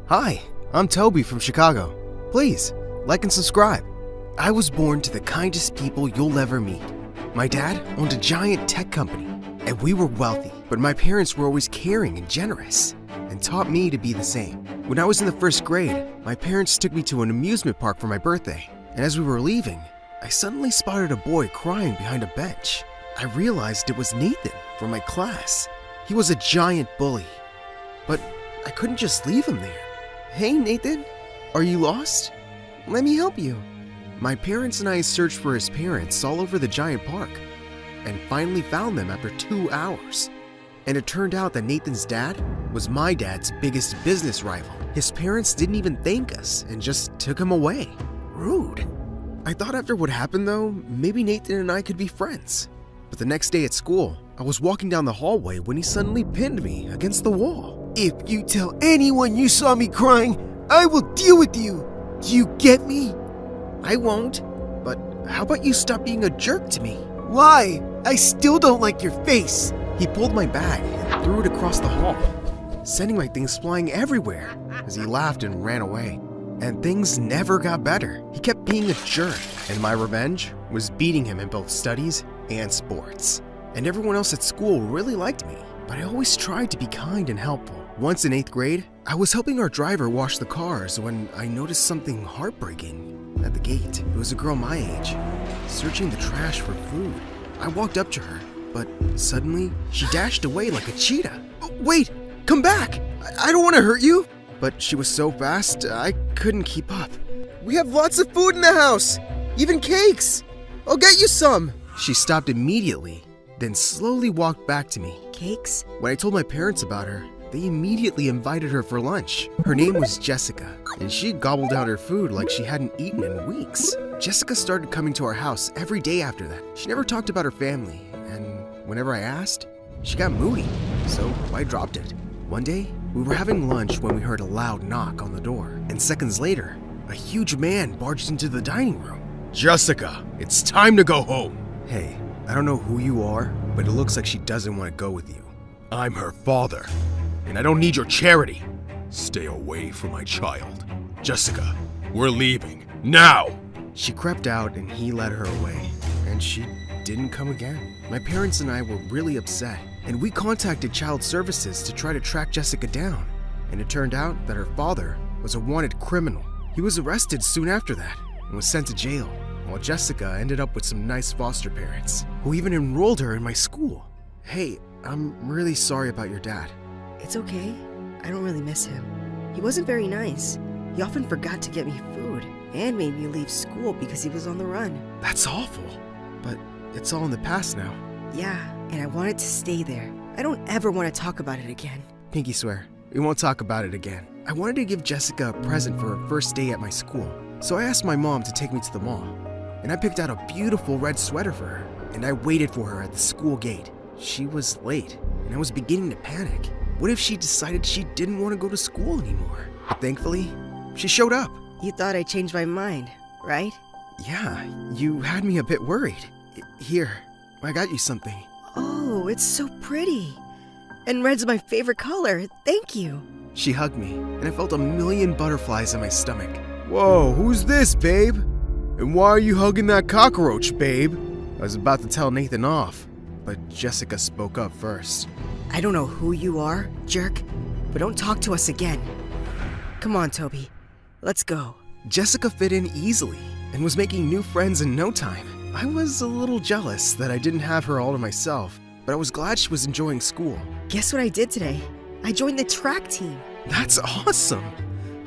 Hi, I'm Toby from Chicago. Please, like and subscribe. I was born to the kindest people you'll ever meet. My dad owned a giant tech company, and we were wealthy, but my parents were always caring and generous, and taught me to be the same. When I was in the first grade, my parents took me to an amusement park for my birthday, and as we were leaving, I suddenly spotted a boy crying behind a bench. I realized it was Nathan from my class. He was a giant bully, but I couldn't just leave him there. Hey Nathan, are you lost? Let me help you. My parents and I searched for his parents all over the giant park and finally found them after 2 hours. And it turned out that Nathan's dad was my dad's biggest business rival. His parents didn't even thank us and just took him away. Rude. I thought after what happened though, maybe Nathan and I could be friends. But the next day at school, I was walking down the hallway when he suddenly pinned me against the wall. If you tell anyone you saw me crying, I will deal with you. Do you get me? I won't, but how about you stop being a jerk to me? Why? I still don't like your face. He pulled my bag and threw it across the hall, sending my things flying everywhere as he laughed and ran away. And things never got better. He kept being a jerk, and my revenge was beating him in both studies and sports. And everyone else at school really liked me, but I always tried to be kind and helpful. Once in 8th grade, I was helping our driver wash the cars when I noticed something heartbreaking at the gate. It was a girl my age, searching the trash for food. I walked up to her, but suddenly she dashed away like a cheetah. Oh, wait, come back! I don't want to hurt you! But she was so fast, I couldn't keep up. We have lots of food in the house, even cakes. I'll get you some. She stopped immediately, then slowly walked back to me. Cakes? When I told my parents about her, they immediately invited her for lunch. Her name was Jessica, and she gobbled down her food like she hadn't eaten in weeks. Jessica started coming to our house every day after that. She never talked about her family, and whenever I asked, she got moody, so I dropped it. One day, we were having lunch when we heard a loud knock on the door, and seconds later, a huge man barged into the dining room. Jessica, it's time to go home. Hey, I don't know who you are, but it looks like she doesn't want to go with you. I'm her father, and I don't need your charity. Stay away from my child. Jessica, we're leaving, now! She crept out and he led her away, and she didn't come again. My parents and I were really upset, and we contacted Child Services to try to track Jessica down. And it turned out that her father was a wanted criminal. He was arrested soon after that and was sent to jail, while Jessica ended up with some nice foster parents, who even enrolled her in my school. Hey, I'm really sorry about your dad. It's okay. I don't really miss him. He wasn't very nice. He often forgot to get me food and made me leave school because he was on the run. That's awful, but it's all in the past now. Yeah, and I wanted to stay there. I don't ever want to talk about it again. Pinky swear, we won't talk about it again. I wanted to give Jessica a present for her first day at my school, so I asked my mom to take me to the mall. And I picked out a beautiful red sweater for her, and I waited for her at the school gate. She was late, and I was beginning to panic. What if she decided she didn't want to go to school anymore? But thankfully, she showed up. You thought I changed my mind, right? Yeah, you had me a bit worried. Here, I got you something. Oh, it's so pretty. And red's my favorite color. Thank you. She hugged me, and I felt a million butterflies in my stomach. Whoa, who's this, babe? And why are you hugging that cockroach, babe? I was about to tell Nathan off, but Jessica spoke up first. I don't know who you are, jerk, but don't talk to us again. Come on, Toby. Let's go. Jessica fit in easily and was making new friends in no time. I was a little jealous that I didn't have her all to myself, but I was glad she was enjoying school. Guess what I did today? I joined the track team. That's awesome.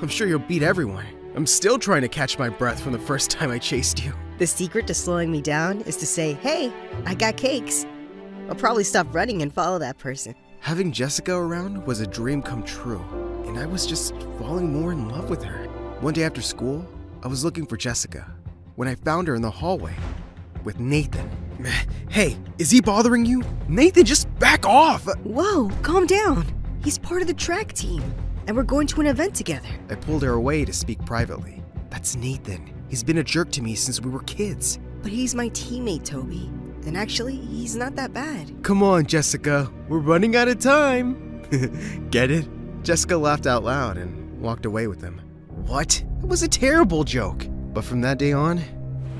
I'm sure you'll beat everyone. I'm still trying to catch my breath from the first time I chased you. The secret to slowing me down is to say, hey, I got cakes. I'll probably stop running and follow that person. Having Jessica around was a dream come true, and I was just falling more in love with her. One day after school, I was looking for Jessica when I found her in the hallway with Nathan. Hey, is he bothering you? Nathan, just back off! Whoa, calm down. He's part of the track team, and we're going to an event together. I pulled her away to speak privately. That's Nathan. He's been a jerk to me since we were kids. But he's my teammate, Toby. And actually, he's not that bad. Come on, Jessica. We're running out of time. Get it? Jessica laughed out loud and walked away with him. What? It was a terrible joke. But from that day on,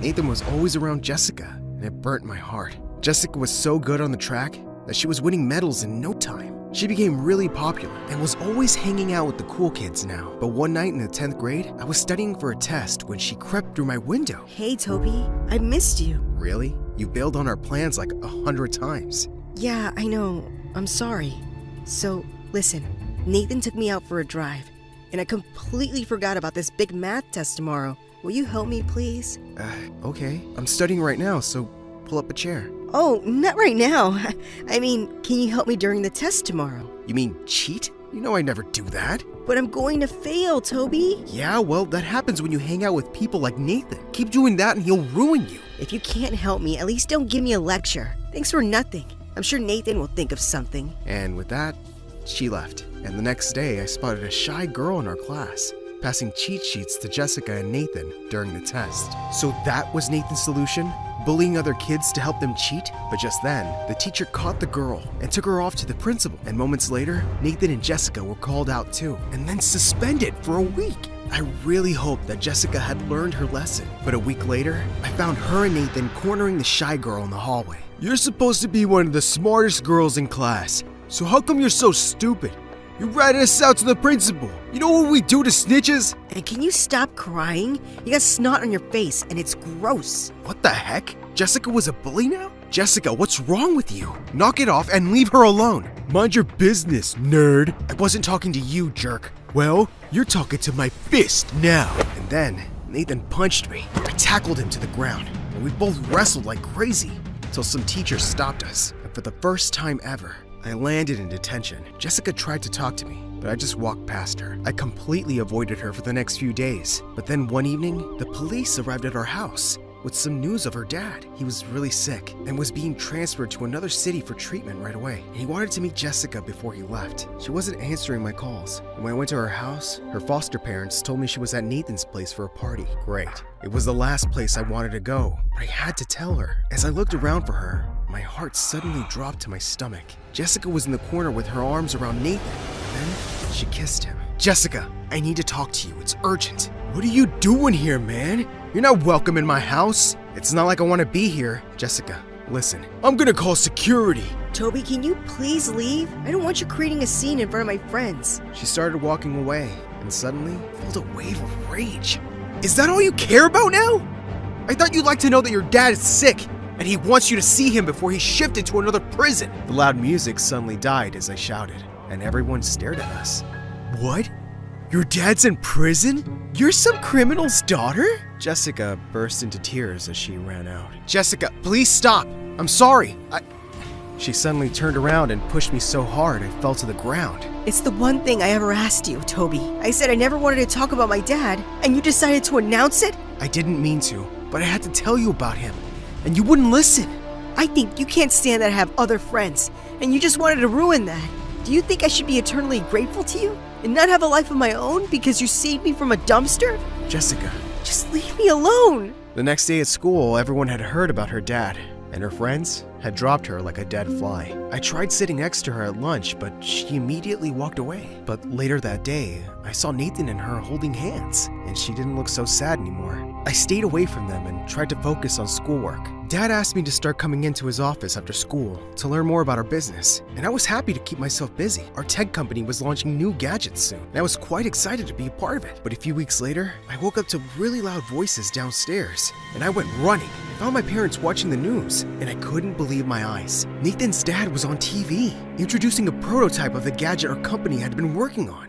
Nathan was always around Jessica, and it burnt my heart. Jessica was so good on the track that she was winning medals in no time. She became really popular and was always hanging out with the cool kids now. But one night in the 10th grade, I was studying for a test when she crept through my window. Hey, Toby, I missed you. Really? You bailed on our plans like 100 times. Yeah, I know. I'm sorry. So, listen, Nathan took me out for a drive, and I completely forgot about this big math test tomorrow. Will you help me, please? Okay. I'm studying right now, so pull up a chair. Oh, not right now. I mean, can you help me during the test tomorrow? You mean cheat? You know I never do that. But I'm going to fail, Toby. Yeah, well, that happens when you hang out with people like Nathan. Keep doing that and he'll ruin you. If you can't help me, at least don't give me a lecture. Thanks for nothing. I'm sure Nathan will think of something. And with that, she left. And the next day, I spotted a shy girl in our class, passing cheat sheets to Jessica and Nathan during the test. So that was Nathan's solution? Bullying other kids to help them cheat? But just then, the teacher caught the girl and took her off to the principal. And moments later, Nathan and Jessica were called out too, and then suspended for a week. I really hoped that Jessica had learned her lesson. But a week later, I found her and Nathan cornering the shy girl in the hallway. You're supposed to be one of the smartest girls in class, so how come you're so stupid? You ratted us out to the principal. You know what we do to snitches? And can you stop crying? You got snot on your face, and it's gross. What the heck? Jessica was a bully now? Jessica, what's wrong with you? Knock it off and leave her alone. Mind your business, nerd. I wasn't talking to you, jerk. Well, you're talking to my fist now. And then, Nathan punched me. I tackled him to the ground, and we both wrestled like crazy until some teachers stopped us. And for the first time ever, I landed in detention. Jessica tried to talk to me, but I just walked past her. I completely avoided her for the next few days. But then one evening, the police arrived at our house with some news of her dad. He was really sick and was being transferred to another city for treatment right away. And he wanted to meet Jessica before he left. She wasn't answering my calls. And when I went to her house, her foster parents told me she was at Nathan's place for a party. Great. It was the last place I wanted to go, but I had to tell her. As I looked around for her, my heart suddenly dropped to my stomach. Jessica was in the corner with her arms around Nathan. Then she kissed him. Jessica, I need to talk to you. It's urgent. What are you doing here, man? You're not welcome in my house. It's not like I want to be here. Jessica, listen. I'm gonna call security. Toby, can you please leave? I don't want you creating a scene in front of my friends. She started walking away and suddenly felt a wave of rage. Is that all you care about now? I thought you'd like to know that your dad is sick and he wants you to see him before he's shifted to another prison. The loud music suddenly died as I shouted, and everyone stared at us. What? Your dad's in prison? You're some criminal's daughter? Jessica burst into tears as she ran out. Jessica, please stop. I'm sorry. She suddenly turned around and pushed me so hard I fell to the ground. It's the one thing I ever asked you, Toby. I said I never wanted to talk about my dad, and you decided to announce it? I didn't mean to, but I had to tell you about him, and you wouldn't listen. I think you can't stand that I have other friends, and you just wanted to ruin that. Do you think I should be eternally grateful to you and not have a life of my own because you saved me from a dumpster? Jessica. Just leave me alone. The next day at school, everyone had heard about her dad, and her friends had dropped her like a dead fly. I tried sitting next to her at lunch, but she immediately walked away. But later that day, I saw Nathan and her holding hands, and she didn't look so sad anymore. I stayed away from them and tried to focus on schoolwork. Dad asked me to start coming into his office after school to learn more about our business, and I was happy to keep myself busy. Our tech company was launching new gadgets soon, and I was quite excited to be a part of it. But a few weeks later, I woke up to really loud voices downstairs, and I went running. I found my parents watching the news, and I couldn't believe my eyes. Nathan's dad was on TV, introducing a prototype of the gadget our company had been working on.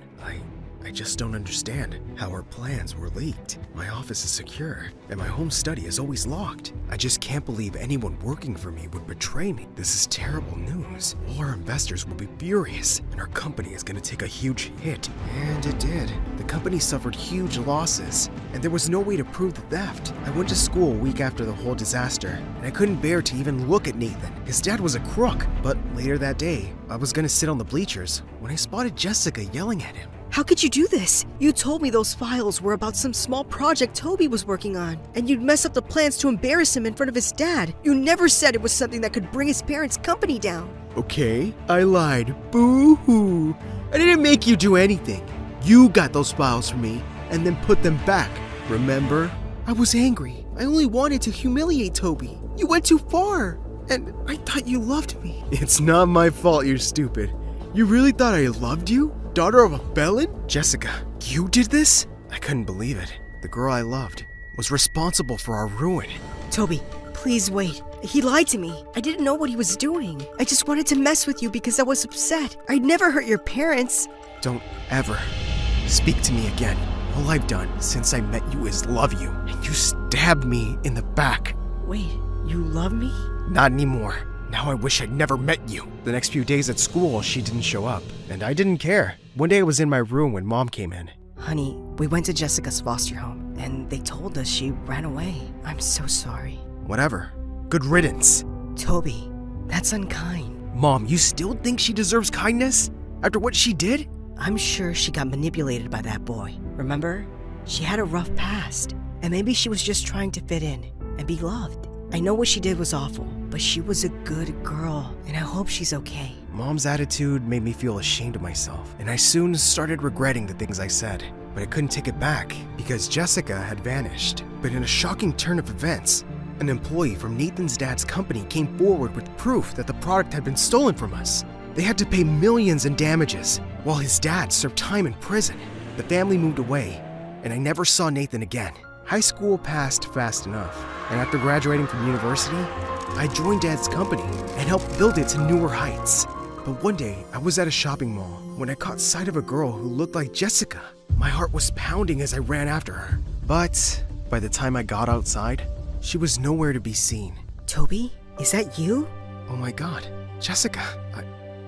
I just don't understand how our plans were leaked. My office is secure, and my home study is always locked. I just can't believe anyone working for me would betray me. This is terrible news. All our investors will be furious, and our company is going to take a huge hit. And it did. The company suffered huge losses, and there was no way to prove the theft. I went to school a week after the whole disaster, and I couldn't bear to even look at Nathan. His dad was a crook. But later that day, I was going to sit on the bleachers when I spotted Jessica yelling at him. How could you do this? You told me those files were about some small project Toby was working on, and you'd mess up the plans to embarrass him in front of his dad. You never said it was something that could bring his parents' company down. Okay, I lied. Boo-hoo. I didn't make you do anything. You got those files from me and then put them back, remember? I was angry. I only wanted to humiliate Toby. You went too far. And I thought you loved me. It's not my fault you're stupid. You really thought I loved you? Daughter of a felon? Jessica, you did this? I couldn't believe it. The girl I loved was responsible for our ruin. Toby, please wait. He lied to me. I didn't know what he was doing. I just wanted to mess with you because I was upset. I'd never hurt your parents. Don't ever speak to me again. All I've done since I met you is love you, and you stabbed me in the back. Wait, you love me? Not anymore. Now I wish I'd never met you. The next few days at school, she didn't show up, and I didn't care. One day I was in my room when Mom came in. Honey, we went to Jessica's foster home, and they told us she ran away. I'm so sorry. Whatever. Good riddance. Toby, that's unkind. Mom, you still think she deserves kindness? After what she did? I'm sure she got manipulated by that boy. Remember? She had a rough past, and maybe she was just trying to fit in and be loved. I know what she did was awful, but she was a good girl, and I hope she's okay. Mom's attitude made me feel ashamed of myself, and I soon started regretting the things I said. But I couldn't take it back because Jessica had vanished. But in a shocking turn of events, an employee from Nathan's dad's company came forward with proof that the product had been stolen from us. They had to pay millions in damages, while his dad served time in prison. The family moved away, and I never saw Nathan again. High school passed fast enough, and after graduating from university, I joined Dad's company and helped build it to newer heights. But one day, I was at a shopping mall when I caught sight of a girl who looked like Jessica. My heart was pounding as I ran after her. But by the time I got outside, she was nowhere to be seen. Toby, is that you? Oh my God, Jessica,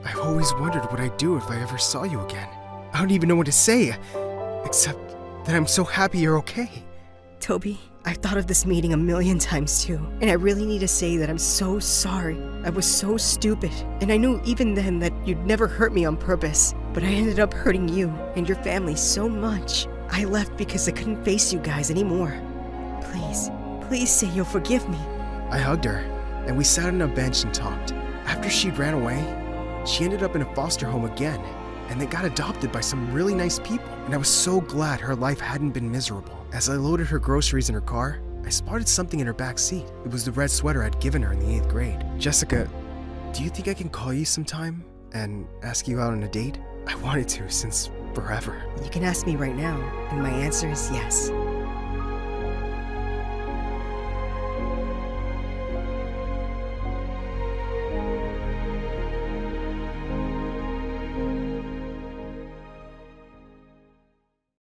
I've always wondered what I'd do if I ever saw you again. I don't even know what to say, except that I'm so happy you're okay. Toby, I've thought of this meeting a million times too, and I really need to say that I'm so sorry. I was so stupid, and I knew even then that you'd never hurt me on purpose, but I ended up hurting you and your family so much. I left because I couldn't face you guys anymore. Please say you'll forgive me. I hugged her, and we sat on a bench and talked. After she ran away, she ended up in a foster home again, and they got adopted by some really nice people, and I was so glad her life hadn't been miserable. As I loaded her groceries in her car, I spotted something in her back seat. It was the red sweater I'd given her in the 8th grade. Jessica, do you think I can call you sometime and ask you out on a date? I wanted to since forever. You can ask me right now, and my answer is yes.